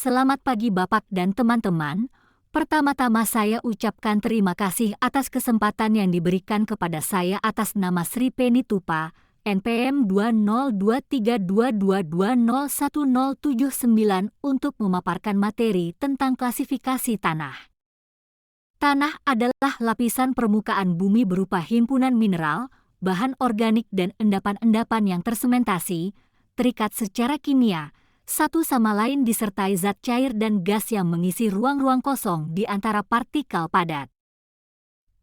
Selamat pagi Bapak dan teman-teman. Pertama-tama saya ucapkan terima kasih atas kesempatan yang diberikan kepada saya atas nama Sri Penny Tupa, NPM 2023222010079 untuk memaparkan materi tentang klasifikasi tanah. Tanah adalah lapisan permukaan bumi berupa himpunan mineral, bahan organik dan endapan-endapan yang tersementasi, terikat secara kimia, satu sama lain disertai zat cair dan gas yang mengisi ruang-ruang kosong di antara partikel padat.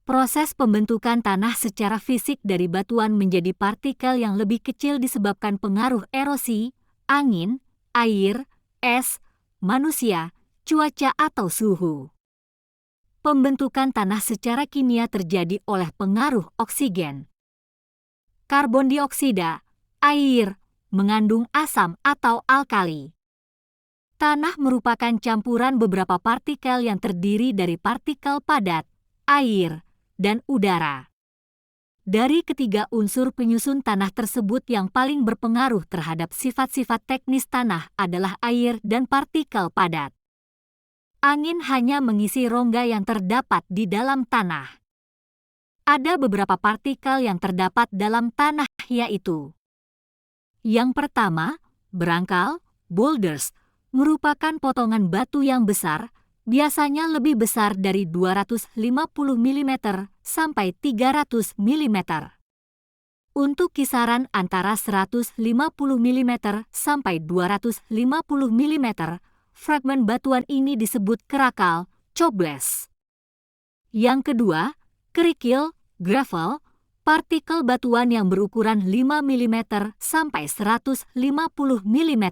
Proses pembentukan tanah secara fisik dari batuan menjadi partikel yang lebih kecil disebabkan pengaruh erosi, angin, air, es, manusia, cuaca atau suhu. Pembentukan tanah secara kimia terjadi oleh pengaruh oksigen, karbon dioksida, air, mengandung asam atau alkali. Tanah merupakan campuran beberapa partikel yang terdiri dari partikel padat, air, dan udara. Dari ketiga unsur penyusun tanah tersebut yang paling berpengaruh terhadap sifat-sifat teknis tanah adalah air dan partikel padat. Angin hanya mengisi rongga yang terdapat di dalam tanah. Ada beberapa partikel yang terdapat dalam tanah, yaitu: yang pertama, berangkal, boulders, merupakan potongan batu yang besar, biasanya lebih besar dari 250 mm sampai 300 mm. Untuk kisaran antara 150 mm sampai 250 mm, fragmen batuan ini disebut kerakal, cobles. Yang kedua, kerikil, gravel, partikel batuan yang berukuran 5 mm sampai 150 mm.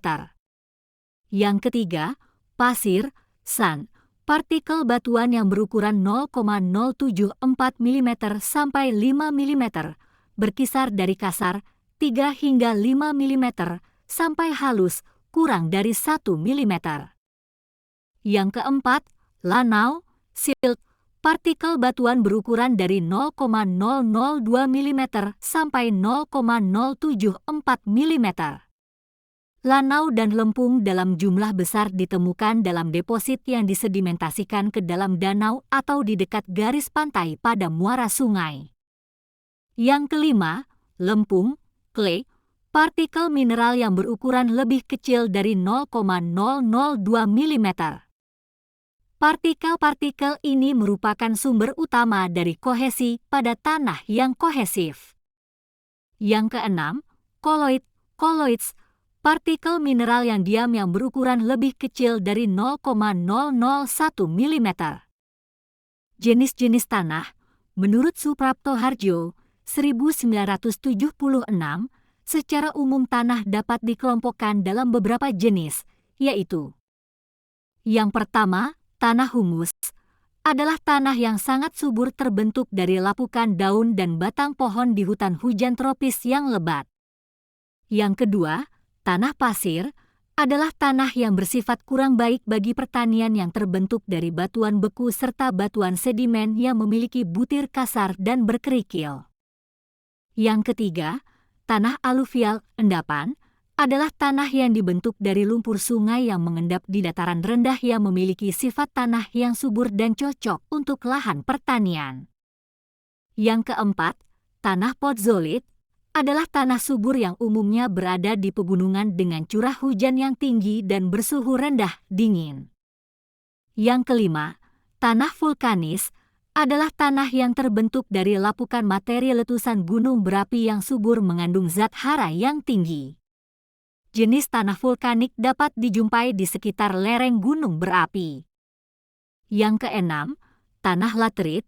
Yang ketiga, pasir, sand, partikel batuan yang berukuran 0,074 mm sampai 5 mm, berkisar dari kasar 3 hingga 5 mm sampai halus kurang dari 1 mm. Yang keempat, lanau, silt, partikel batuan berukuran dari 0,002 mm sampai 0,074 mm. Lanau dan lempung dalam jumlah besar ditemukan dalam deposit yang disedimentasikan ke dalam danau atau di dekat garis pantai pada muara sungai. Yang kelima, lempung, clay, partikel mineral yang berukuran lebih kecil dari 0,002 mm. Partikel-partikel ini merupakan sumber utama dari kohesi pada tanah yang kohesif. Yang keenam, koloid, colloids, partikel mineral yang diam yang berukuran lebih kecil dari 0,001 mm. Jenis-jenis tanah, menurut Suprapto Harjo, 1976, secara umum tanah dapat dikelompokkan dalam beberapa jenis, yaitu: yang pertama, tanah humus adalah tanah yang sangat subur terbentuk dari lapukan daun dan batang pohon di hutan hujan tropis yang lebat. Yang kedua, tanah pasir adalah tanah yang bersifat kurang baik bagi pertanian yang terbentuk dari batuan beku serta batuan sedimen yang memiliki butir kasar dan berkerikil. Yang ketiga, tanah aluvial endapan adalah tanah yang dibentuk dari lumpur sungai yang mengendap di dataran rendah yang memiliki sifat tanah yang subur dan cocok untuk lahan pertanian. Yang keempat, tanah potzolit adalah tanah subur yang umumnya berada di pegunungan dengan curah hujan yang tinggi dan bersuhu rendah dingin. Yang kelima, tanah vulkanis adalah tanah yang terbentuk dari lapukan materi letusan gunung berapi yang subur mengandung zat hara yang tinggi. Jenis tanah vulkanik dapat dijumpai di sekitar lereng gunung berapi. Yang keenam, tanah laterit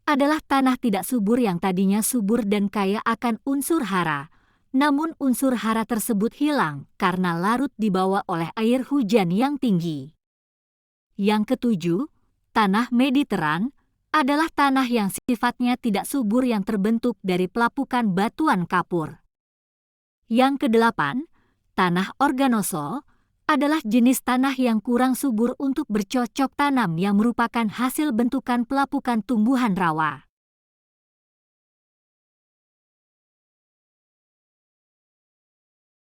adalah tanah tidak subur yang tadinya subur dan kaya akan unsur hara, namun unsur hara tersebut hilang karena larut dibawa oleh air hujan yang tinggi. Yang ketujuh, tanah mediteran adalah tanah yang sifatnya tidak subur yang terbentuk dari pelapukan batuan kapur. Yang kedelapan, tanah organosol adalah jenis tanah yang kurang subur untuk bercocok tanam yang merupakan hasil bentukan pelapukan tumbuhan rawa.